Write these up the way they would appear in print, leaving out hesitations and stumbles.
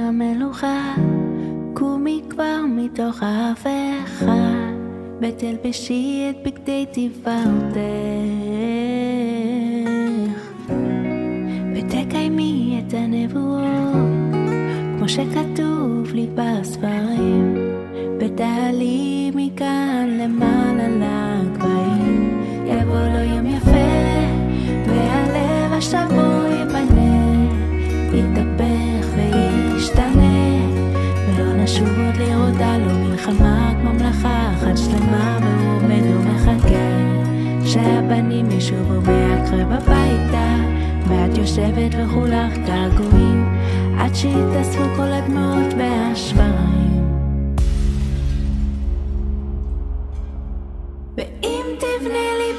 המלוכה, קומי כבר מתוך ההפכה, ותלבשי את בגדי תפארתך, ותקיימי את הנבואות כמו שכתוב לי בספרים, ותעלי מכאן למעלה לגבהים. יבוא לו יום יפה והלב השבור ייבנה, יתהפך וישתנה, ולא נשוב עוד לראות עלו מלחמה כמו ממלכה אחת שלמה, והוא עומד ומחכה שהבנים ישובו מהקרב הביתה, ואת יושבת וכולך געגועים עד שיתאספו כל הדמעות והשברים. ואם תבנה לי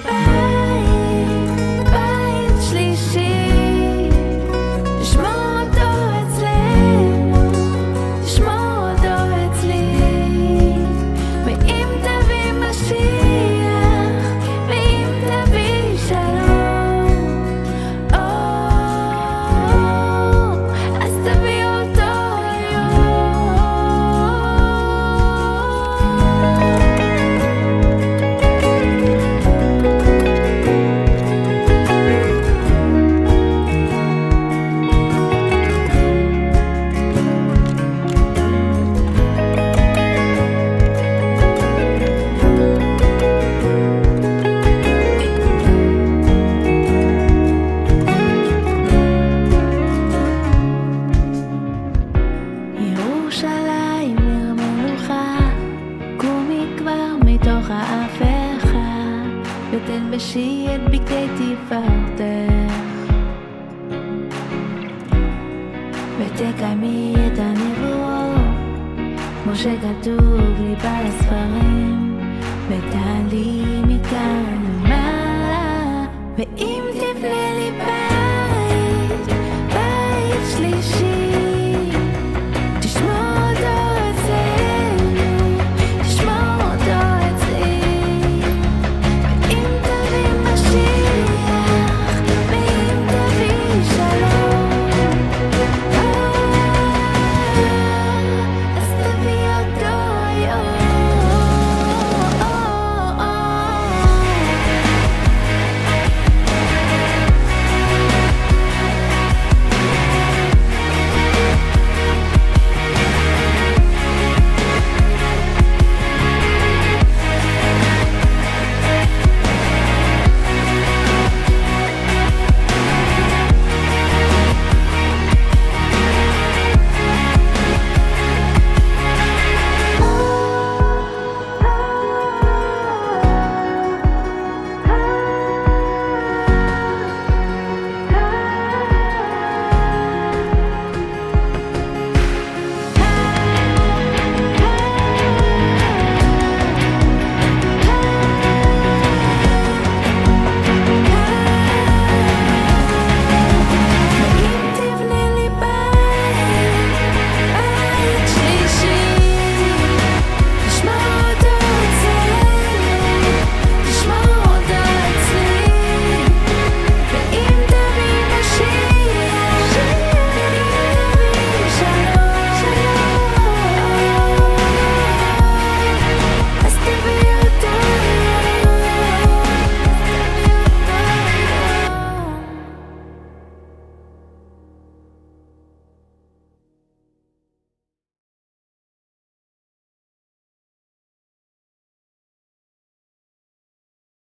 בית שלישי, תשמור אותו אצלנו, תשמור אותו אצלי. ואם תביא משיח, ואם תביא שלום, אז תביא אותו ירושלים עיר מלוכה, קומי כבר מתוך ההפכה, ותלבשי את בגדי תפארתך, ותקיימי את הנבואות כמו שכתוב לי בספרים, ותעלי מכאן למעלה. ואם תבנה לי